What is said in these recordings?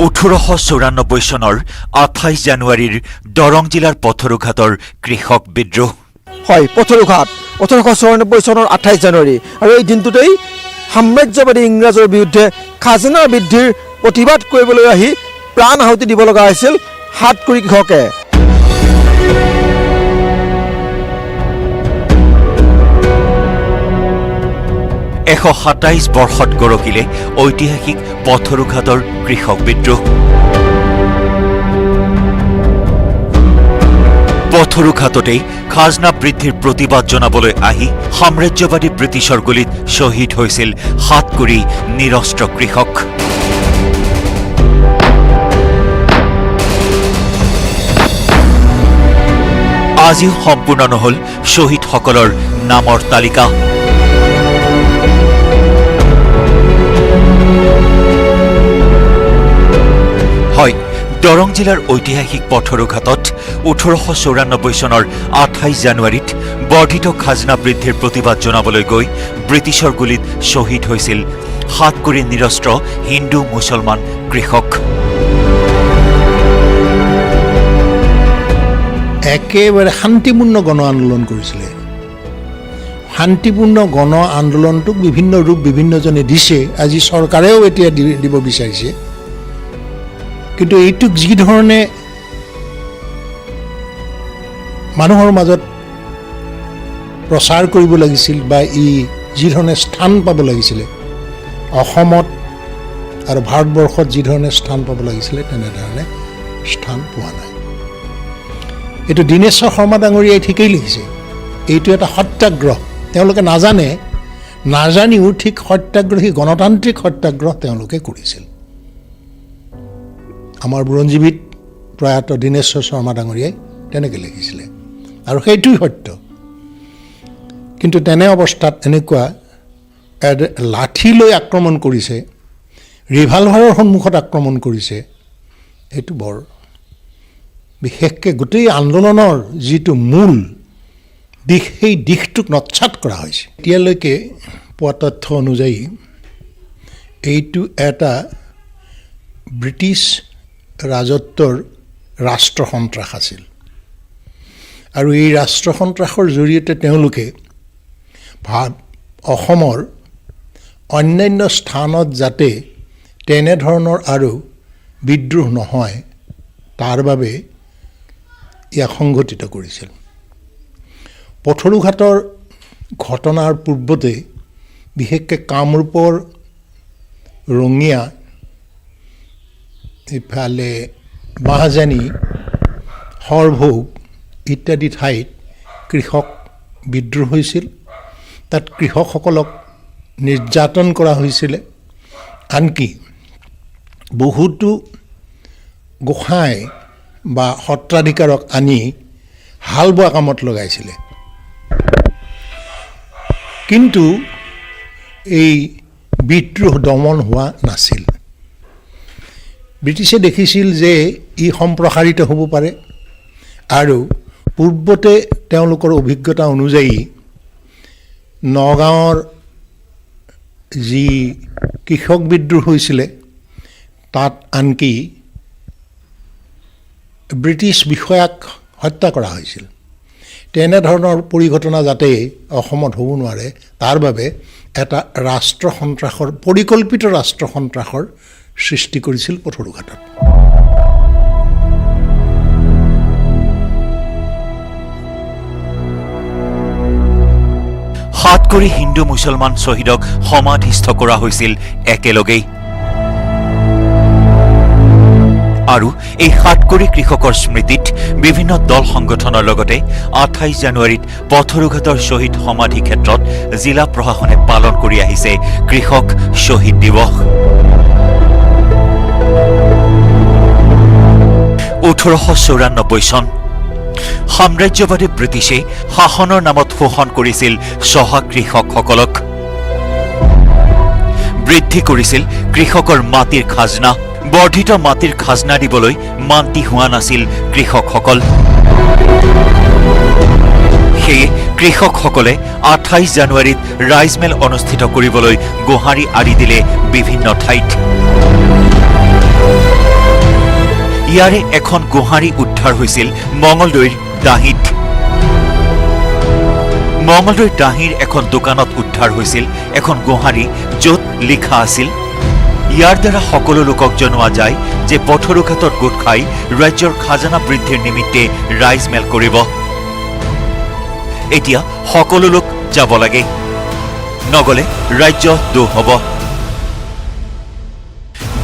1894 চনৰ 28 জানুৱাৰীৰ দৰং জিলাৰ পথৰুঘাটৰ কৃষক বিদ্ৰোহ। হয়, পথৰুঘাট 1894 চনৰ 28 জানুৱাৰী আৰু এই দিনটোতেই সাম্ৰাজ্যবাদী ইংৰাজৰ বিৰুদ্ধে খাজনা বৃদ্ধিৰ প্ৰতিবাদ কৰিবলৈ আহি প্ৰাণ আহুতি দিব লগা হৈছিল হাতকুৰি কৃষকে। এশ 27 বৰ্ষত গৰকিলে ঐতিহাসিক পথৰুঘাটৰ কৃষক বিদ্ৰোহ। পথৰুঘাটতেই খাজনা বৃদ্ধিৰ প্ৰতিবাদ জনাবলৈ আহি সাম্ৰাজ্যবাদী ব্ৰিটিছৰ গুলীত শ্বহীদ হৈছিল হাতকুৰি নিৰস্ত্ৰ কৃষক। আজিও সম্পূৰ্ণ নহল শ্বহীদসকলৰ নামৰ তালিকা। হয়, দৰং জিলাৰ ঐতিহাসিক পথৰুঘাটত 1894 চনৰ 28 জানুৱাৰীত বৰ্ধিত খাজনা বৃদ্ধিৰ প্ৰতিবাদ জনাবলৈ গৈ ব্ৰিটিছৰ গুলীত শ্বহীদ হৈছিল হাতকুৰি নিৰস্ত্ৰ হিন্দু মুছলমান কৃষক। একেবাৰে শান্তিপূৰ্ণ গণ আন্দোলন কৰিছিলে। শান্তিপূৰ্ণ গণ আন্দোলনটোক বিভিন্ন ৰূপ বিভিন্নজনে দিছে, আজি চৰকাৰেও এতিয়া দিব বিচাৰিছে। কিন্তু এইটোক যিধৰণে মানুহৰ মাজত প্ৰচাৰ কৰিব লাগিছিল বা ই যিধৰণে স্থান পাব লাগিছিলে, অসমত আৰু ভাৰতবৰ্ষত যিধৰণে স্থান পাব লাগিছিলে তেনেধৰণে স্থান পোৱা নাই। এইটো দীনেশ্বৰ শৰ্মা ডাঙৰীয়াই ঠিকেই লিখিছে, এইটো এটা সত্যাগ্ৰহ। তেওঁলোকে নাজানিও ঠিক সত্যাগ্ৰহী গণতান্ত্ৰিক সত্যাগ্ৰহ তেওঁলোকে কৰিছিল। আমাৰ বুৰঞ্জীবিদ প্ৰয়াত দীনেশ্বৰ শৰ্মা ডাঙৰীয়াই তেনেকৈ লিখিছিলে আৰু সেইটোৱেই সত্য। কিন্তু তেনে অৱস্থাত এনেকুৱা লাঠি লৈ আক্ৰমণ কৰিছে, ৰিভলভাৰৰ সন্মুখত আক্ৰমণ কৰিছে, এইটো বৰ বিশেষকৈ গোটেই আন্দোলনৰ যিটো মূল দিশ সেই দিশটোক নৎসাত কৰা হৈছে। এতিয়ালৈকে পোৱা তথ্য অনুযায়ী এইটো এটা ব্ৰিটিছ ৰাজত্বৰ ৰাষ্ট্ৰ সন্ত্ৰাস আছিল আৰু এই ৰাষ্ট্ৰ সন্ত্ৰাসৰ জৰিয়তে তেওঁলোকে অসমৰ অন্যান্য স্থানত যাতে তেনেধৰণৰ আৰু বিদ্ৰোহ নহয় তাৰ বাবে ইয়াক সংঘটিত কৰিছিল। পথৰুঘাটৰ ঘটনাৰ পূৰ্বতে বিশেষকৈ কামৰূপৰ ৰঙিয়া, ইফালে বাঁহজানি, সৰভোগ ইত্যাদি ঠাইত কৃষক বিদ্ৰোহ হৈছিল। তাত কৃষকসকলক নিৰ্যাতন কৰা হৈছিলে। আনকি বহুতো গোসাঁই বা সত্ৰাধিকাৰক আনি হাল বোৱা কামত লগাইছিলে। কিন্তু এই বিদ্ৰোহ দমন হোৱা নাছিল। ব্ৰিটিছে দেখিছিল যে ই সম্প্ৰসাৰিত হ'ব পাৰে আৰু পূৰ্বতে তেওঁলোকৰ অভিজ্ঞতা অনুযায়ী নগাঁৱৰ যি কৃষক বিদ্ৰোহ হৈছিলে তাত আনকি ব্ৰিটিছ বিষয়াক হত্যা কৰা হৈছিল। তেনেধৰণৰ পৰিঘটনা যাতে অসমত হ'ব নোৱাৰে তাৰ বাবে এটা ৰাষ্ট্ৰ সন্ত্ৰাসৰ পৰিকল্পিত ৰাষ্ট্ৰ সন্ত্ৰাসৰ সৃষ্টি কৰিছিল পথৰুঘাটত। হাতকুৰি হিন্দু মুছলমান শ্বহীদক সমাধিস্থ কৰা হৈছিল একেলগেই। আৰু এই হাতকুৰি কৃষকৰ স্মৃতিত বিভিন্ন দল সংগঠনৰ লগতে 28 জানুৱাৰীত পথৰুঘাটৰ শ্বহীদ সমাধি ক্ষেত্ৰত জিলা প্ৰশাসনে পালন কৰি আহিছে কৃষক শ্বহীদ দিৱস। 1894 চন। সাম্ৰাজ্যবাদী ব্ৰিটিছে শাসনৰ নামত শোষণ কৰিছিল চহা কৃষকসকলক। বৃদ্ধি কৰিছিল কৃষকৰ মাটিৰ খাজনা। বৰ্ধিত মাটিৰ খাজনা দিবলৈ মান্তি হোৱা নাছিল কৃষকসকল। সেয়ে কৃষকসকলে 28 জানুৱাৰীত ৰাইজমেল অনুষ্ঠিত কৰিবলৈ গোহাৰি আৰি দিলে বিভিন্ন ঠাইত। ইয়াৰে এখন গোহাৰি উদ্ধাৰ হৈছিল মঙলদৈৰ দাহিত। মঙলদৈৰ দাহিৰ এখন দোকানত উদ্ধাৰ হৈছিল এখন গোহাৰি, য'ত লিখা আছিল, ইয়াৰ দ্বাৰা সকলো লোকক জনোৱা যায় যে পথৰুঘাটত গোট খাই ৰাজ্যৰ খাজানা বৃদ্ধিৰ নিমিত্তে ৰাইজ মেল কৰিব। এতিয়া সকলো লোক যাব লাগে, নগলে ৰাজ্য দোষ হ'ব।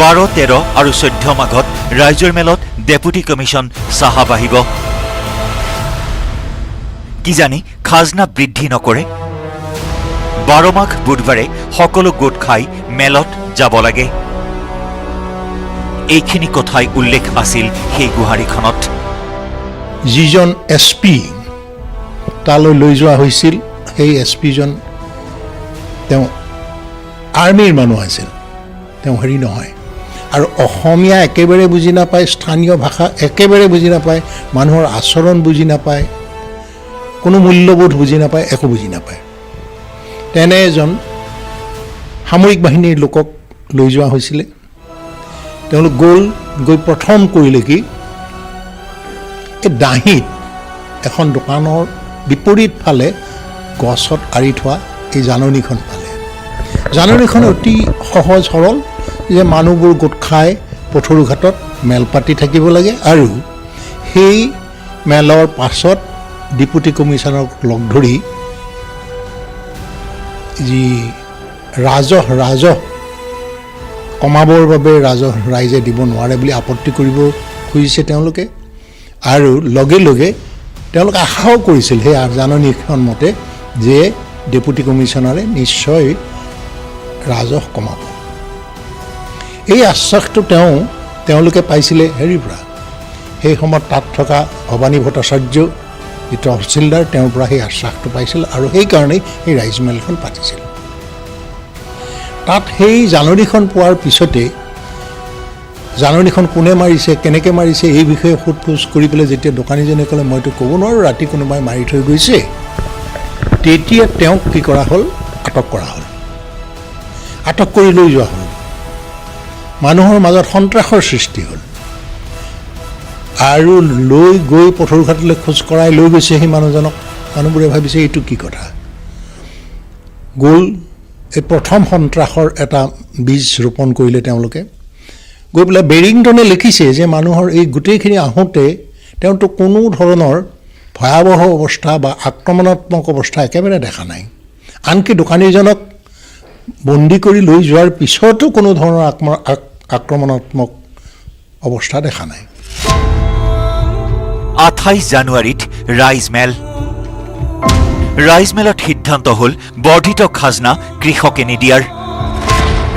12, 13 আৰু 14 মাঘত ৰাইজৰ মেলত ডেপুটি কমিশ্যন চাহাব আহিব। কিজানি খাজনা বৃদ্ধি নকৰে। 12 মাঘ বুধবাৰে সকলো গোট খাই মেলত যাব লাগে। এইখিনি কথাই উল্লেখ আছিল সেই গোহাৰিখনত। যিজন SP তালৈ লৈ যোৱা হৈছিল, সেই SPজন তেওঁ আৰ্মিৰ মানুহ আছিল, তেওঁ হেৰি নহয়। আৰু অসমীয়া একেবাৰে বুজি নাপায়, স্থানীয় ভাষা একেবাৰে বুজি নাপায়, মানুহৰ আচৰণ বুজি নাপায়, কোনো মূল্যবোধ বুজি নাপায়, একো বুজি নাপায়। তেনে এজন সামৰিক বাহিনীৰ লোকক লৈ যোৱা হৈছিলে। তেওঁলোক গৈ প্ৰথম কৰিলে কি, এই দাহিত এখন দোকানৰ বিপৰীত ফালে গছত আঁৰি থোৱা এই জাননীখন পালে। জাননীখন অতি সহজ সৰল, যে মানুহবোৰ গোট খাই পথৰুঘাটত মেল পাতি থাকিব লাগে, আৰু সেই মেলৰ পাছত ডেপুটি কমিশ্যনাৰক লগ ধৰি যি ৰাজহ কমাবৰ বাবে ৰাইজে দিব নোৱাৰে বুলি আপত্তি কৰিব খুজিছে তেওঁলোকে। আৰু লগে লগে তেওঁলোকে আশাও কৰিছিল সেই জাননীখন মতে যে ডেপুটি কমিশ্যনাৰে নিশ্চয় ৰাজহ কমাব। এই আশ্বাসটো তেওঁলোকে পাইছিলে হেৰিৰ পৰা, সেই সময়ত তাত থকা ভৱানী ভট্টাচাৰ্য যি তহচিলদাৰ, তেওঁৰ পৰা সেই আশ্বাসটো পাইছিল, আৰু সেইকাৰণেই সেই ৰাইজমেলখন পাতিছিল। তাত সেই জাননীখন পোৱাৰ পিছতে জাননীখন কোনে মাৰিছে, কেনেকৈ মাৰিছে, এই বিষয়ে সোধ-পোছ কৰি পেলাই যেতিয়া দোকানীজনে ক'লে মইতো ক'ব নোৱাৰোঁ, ৰাতি কোনোবাই মাৰি থৈ গৈছে, তেতিয়া তেওঁক কি কৰা হ'ল, আটক কৰা হ'ল। আটক কৰি লৈ যোৱা হ'ল। মানুহৰ মাজত সন্ত্ৰাসৰ সৃষ্টি হ'ল, আৰু লৈ গৈ পথৰুঘাটলৈ খোজ কৰাই লৈ গৈছে সেই মানুহজনক। মানুহবোৰে ভাবিছে এইটো কি কথা। গ'ল, এই প্ৰথম সন্ত্ৰাসৰ এটা বীজ ৰোপণ কৰিলে তেওঁলোকে। গৈ পেলাই বেৰিংটনে লিখিছে যে মানুহৰ এই গোটেইখিনি আহোঁতে তেওঁতো কোনো ধৰণৰ ভয়াৱহ অৱস্থা বা আক্ৰমণাত্মক অৱস্থা একেবাৰে দেখা নাই। আনকি দোকানীজনক বন্দী কৰি লৈ যোৱাৰ পিছতো কোনো ধৰণৰ আক্ৰমণাত্মক অৱস্থা দেখা নাই। 28 জানুৱাৰীত ৰাইজমেল। ৰাইজমেলত সিদ্ধান্ত হ'ল বৰ্ধিত খাজনা কৃষকে নিদিয়াৰ।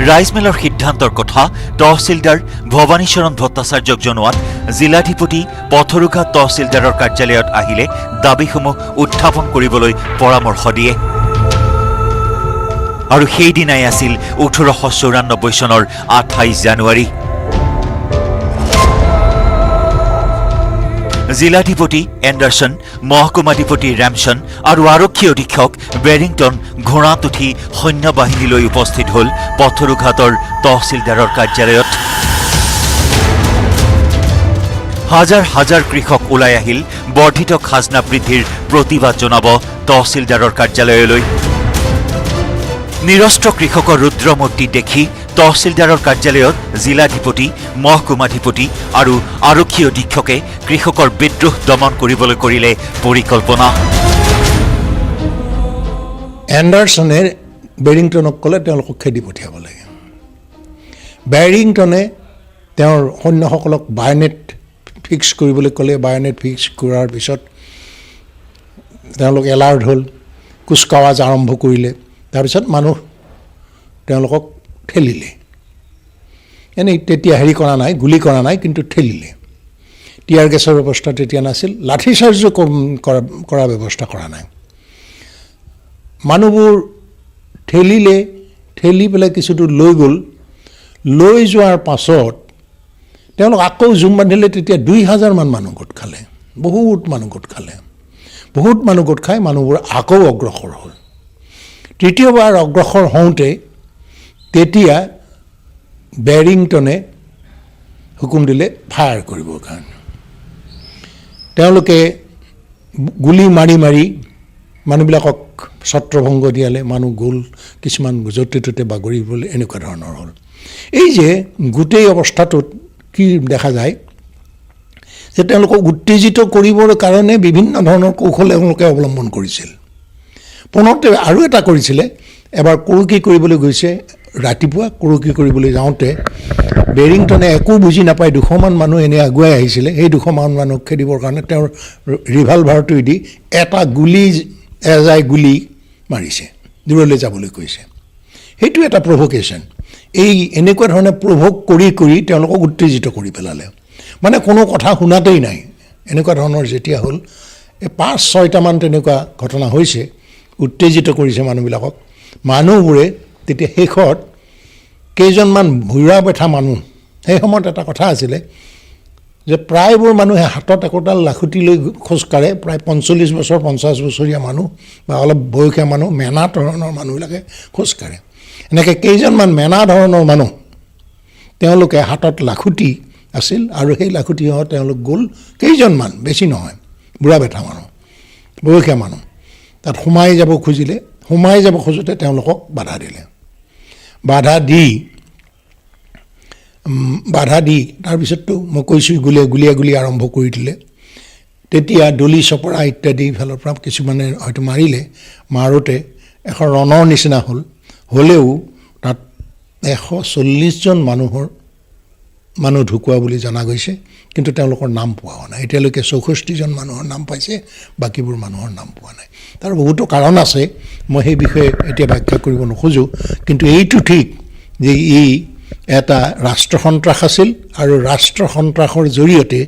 ৰাইজমেলৰ সিদ্ধান্তৰ কথা তহচিলদাৰ ভৱানীচৰণ ভট্টাচাৰ্যক জনোৱাত জিলাধিপতি পথৰুঘাট তহচিলদাৰৰ কাৰ্যালয়ত আহিলে দাবীসমূহ উত্থাপন কৰিবলৈ পৰামৰ্শ দিয়ে। আৰু সেইদিনাই আছিল 1894 চনৰ 28 জানুৱাৰী। জিলাধিপতি এণ্ডাৰছন, মহকুমাধিপতি ৰেমছন আৰু আৰক্ষী অধীক্ষক বেৰিংটন ঘোঁৰাত উঠি সৈন্যবাহিনীলৈ উপস্থিত হ'ল পথৰুঘাটৰ তহচিলদাৰৰ কাৰ্যালয়ত। হাজাৰ হাজাৰ কৃষক ওলাই আহিল বৰ্ধিত খাজনা বৃদ্ধিৰ প্ৰতিবাদ জনাব তহচিলদাৰৰ কাৰ্যালয়লৈ। নিৰস্ত্ৰ কৃষকৰ ৰুদ্ৰমূৰ্তি দেখি তহচিলদাৰৰ কাৰ্যালয়ত জিলাধিপতি, মহকুমাধিপতি আৰু আৰক্ষী অধীক্ষকে কৃষকৰ বিদ্ৰোহ দমন কৰিবলৈ কৰিলে পৰিকল্পনা। এণ্ডাৰছনে বেৰিংটনক ক'লে তেওঁলোকক খেদি পঠিয়াব লাগে। বেৰিংটনে তেওঁৰ সৈন্যসকলক বায়নেট ফিক্স কৰিবলৈ ক'লে। বায়নেট ফিক্স কৰাৰ পিছত তেওঁলোক এলাৰ্ট হ'ল, কুচকাৱাজ আৰম্ভ কৰিলে। তাৰপিছত মানুহ তেওঁলোকক ঠেলিলে। এনেই তেতিয়া হেৰি কৰা নাই, গুলি কৰা নাই, কিন্তু ঠেলিলে। টিয়াৰ গেছৰ ব্যৱস্থা তেতিয়া নাছিল, লাঠি চাৰ্জো কৰা ব্যৱস্থা কৰা নাই। মানুহবোৰ ঠেলিলে, ঠেলি পেলাই কিছু দূৰ লৈ গ'ল। লৈ যোৱাৰ পাছত তেওঁলোক আকৌ জুম বান্ধিলে। তেতিয়া 2000 মান মানুহ গোট খালে, বহুত মানুহ গোট খালে। বহুত মানুহ গোট খাই মানুহবোৰ আকৌ অগ্ৰসৰ হ'ল। তৃতীয়বাৰ অগ্ৰসৰ হওঁতে তেতিয়া বেৰিংটনে হুকুম দিলে ফায়াৰ কৰিবৰ কাৰণে। তেওঁলোকে গুলি মাৰি মাৰি মানুহবিলাকক ছত্ৰভংগ দিয়ালে, মানুহ গ'ল, কিছুমান য'তে ত'তে বাগৰিবলৈ, এনেকুৱা ধৰণৰ হ'ল। এই যে গোটেই অৱস্থাটোত কি দেখা যায় যে তেওঁলোকক উত্তেজিত কৰিবৰ কাৰণে বিভিন্ন ধৰণৰ কৌশল তেওঁলোকে অৱলম্বন কৰিছিল। পুনৰতে আৰু এটা কৰিছিলে, এবাৰ কৰকি কৰিবলৈ গৈছে, ৰাতিপুৱা কৰকি কৰিবলৈ যাওঁতে বেৰিংটনে একো বুজি নাপায়, 200মান মানুহ এনেই আগুৱাই আহিছিলে, সেই 200মান মানুহক খেদিবৰ কাৰণে তেওঁৰ ৰিভলভাৰটো দি এজাই গুলি মাৰিছে, দূৰলৈ যাবলৈ কৈছে। সেইটো এটা প্ৰভোকেশ্যন। এই এনেকুৱা ধৰণে প্ৰভোক কৰি কৰি তেওঁলোকক উত্তেজিত কৰি পেলালে, মানে কোনো কথা শুনাতেই নাই। এনেকুৱা ধৰণৰ যেতিয়া হ'ল, এই 5-6টামান তেনেকুৱা ঘটনা হৈছে, উত্তেজিত কৰিছে মানুহবিলাকক। মানুহবোৰে তেতিয়া শেষত কেইজনমান ভুৰা বেঠা মানুহ, সেই সময়ত এটা কথা আছিলে যে প্ৰায়বোৰ মানুহে হাতত একোডাল লাখুটি লৈ খোজকাঢ়ে, প্ৰায় 45 বছৰ 50 বছৰীয়া মানুহ বা অলপ বয়সীয়া মানুহ, মেনা ধৰণৰ মানুহবিলাকে খোজকাঢ়ে। এনেকৈ কেইজনমান মেনা ধৰণৰ মানুহ, তেওঁলোকে হাতত লাখুটি আছিল, আৰু সেই লাখুটিহঁত তেওঁলোক গ'ল, কেইজনমান, বেছি নহয়, বুঢ়া বেঠা মানুহ, বয়সীয়া মানুহ, তাত সোমাই যাব খুজিলে। সোমাই যাব খোজোতে তেওঁলোকক বাধা দিলে। বাধা দি তাৰপিছততো মই কৈছোঁ গুলিয়াগুলি আৰম্ভ কৰি দিলে। তেতিয়া দলি চপৰা ইত্যাদি ফালৰ পৰা কিছুমানে হয়তো মাৰিলে, মাৰোঁতে এখন ৰণৰ নিচিনা হ'লেও তাত 140জন মানুহ ঢুকুৱা বুলি জনা গৈছে, কিন্তু তেওঁলোকৰ নাম পোৱা হোৱা নাই। এতিয়ালৈকে 64জন মানুহৰ নাম পাইছে, বাকীবোৰ মানুহৰ নাম পোৱা নাই। তাৰ বহুতো কাৰণ আছে, মই সেই বিষয়ে এতিয়া ব্যাখ্যা কৰিব নোখোজোঁ, কিন্তু এইটো ঠিক যে ই এটা ৰাষ্ট্ৰসন্ত্ৰাস আছিল, আৰু ৰাষ্ট্ৰসন্ত্ৰাসৰ জৰিয়তে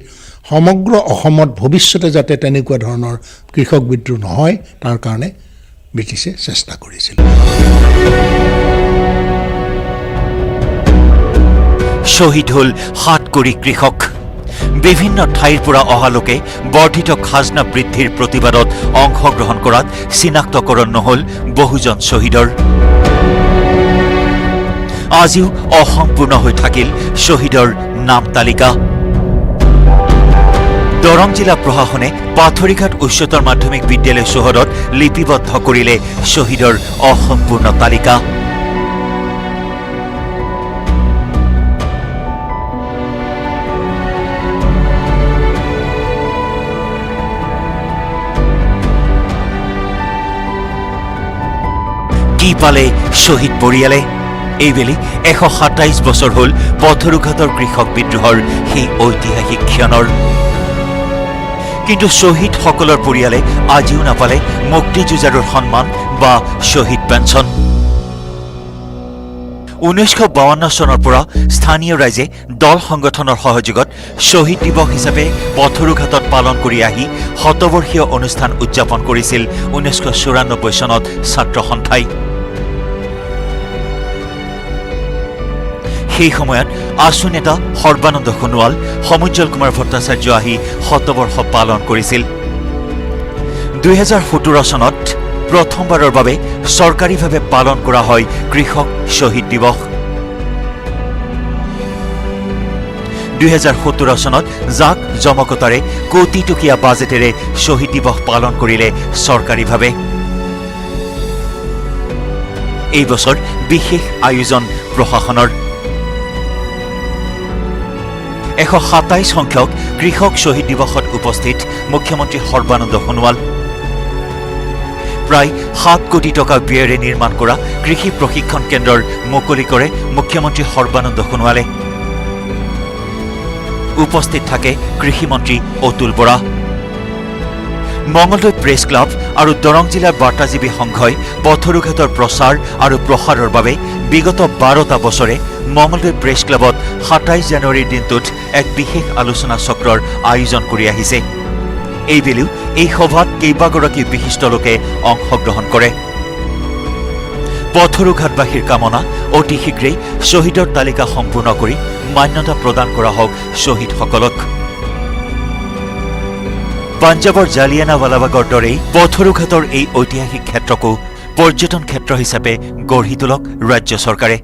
সমগ্ৰ অসমত ভৱিষ্যতে যাতে তেনেকুৱা ধৰণৰ কৃষক বিদ্ৰোহ নহয়, তাৰ কাৰণে ব্ৰিটিছে চেষ্টা কৰিছিল। শ্বহীদ হ'ল 7 কোটি কৃষক। বিভিন্ন ঠাইৰ পৰা অহা লোকে বৰ্ধিত খাজনা বৃদ্ধিৰ প্ৰতিবাদত অংশগ্ৰহণ কৰাত চিনাক্তকৰণ নহ'ল বহুজন শ্বহীদৰ। আজিও অসম্পূৰ্ণ হৈ থাকিল শ্বহীদৰ নাম তালিকা। দৰং জিলা প্ৰশাসনে পাথৰিঘাট উচ্চতৰ মাধ্যমিক বিদ্যালয় চৌহদত লিপিবদ্ধ কৰিলে শ্বহীদৰ অসম্পূৰ্ণ তালিকা। কি পালে শ্বহীদ পৰিয়ালে? এইবেলি 127 বছৰ হ'ল পথৰুঘাটৰ কৃষক বিদ্ৰোহৰ সেই ঐতিহাসিক ক্ষণৰ। কিন্তু শ্বহীদসকলৰ পৰিয়ালে আজিও নাপালে মুক্তিযুঁজাৰুৰ সন্মান বা শ্বহীদ পেঞ্চন। 1952 চনৰ পৰা স্থানীয় ৰাইজে দল সংগঠনৰ সহযোগত শ্বহীদ দিৱস হিচাপে পথৰুঘাটত পালন কৰি আহি শতবৰ্ষীয় অনুষ্ঠান উদযাপন কৰিছিল 1994 চনত ছাত্ৰ সন্থাই। সেই সময়ত আছু নেতা সৰ্বানন্দ সোণোৱাল, সমুজ্জ্বল কুমাৰ ভট্টাচাৰ্য আহি শতবৰ্ষ পালন কৰিছিল। 2017 চনত প্ৰথমবাৰৰ বাবে চৰকাৰীভাৱে পালন কৰা হয় কৃষক শ্বহীদ দিৱস। 2017 চনত জাক জমকতাৰে কোটিটকীয়া বাজেটেৰে শ্বহীদ দিৱস পালন কৰিলে চৰকাৰীভাৱে। এই বছৰ বিশেষ আয়োজন প্ৰশাসনৰ। 127 সংখ্যক কৃষক শ্বহীদ দিৱসত উপস্থিত মুখ্যমন্ত্ৰী সৰ্বানন্দ সোণোৱাল। প্ৰায় 7 কোটি টকা ব্যয়েৰে নিৰ্মাণ কৰা কৃষি প্ৰশিক্ষণ কেন্দ্ৰৰ মুকলি কৰে মুখ্যমন্ত্ৰী সৰ্বানন্দ সোণোৱালে। উপস্থিত থাকে কৃষিমন্ত্ৰী অতুল বৰা। মঙলদৈ প্ৰেছ ক্লাব আৰু দৰং জিলাৰ বাৰ্তাজীৱী সংঘই পথৰুঘাটৰ প্ৰচাৰ আৰু প্ৰসাৰৰ বাবে বিগত 12টা বছৰে মঙলদৈ প্ৰেছ ক্লাবত 27 জানুৱাৰীৰ দিনটোত এক বিশেষ আলোচনা চক্ৰৰ আয়োজন কৰি আহিছে। এইবেলিও এই সভাত কেইবাগৰাকী বিশিষ্ট লোকে অংশগ্ৰহণ কৰে। পথৰুঘাটবাসীৰ কামনা অতি শীঘ্ৰেই শ্বহীদৰ তালিকা সম্পূৰ্ণ কৰি মান্যতা প্ৰদান কৰা হওক শ্বহীদসকলক। পাঞ্জাৱৰ জালিয়ানাৱালাবাগৰ দৰেই পথৰুঘাটৰ এই ঐতিহাসিক ক্ষেত্ৰকো পৰ্যটন ক্ষেত্ৰ হিচাপে গঢ়ি তোলক ৰাজ্য চৰকাৰে।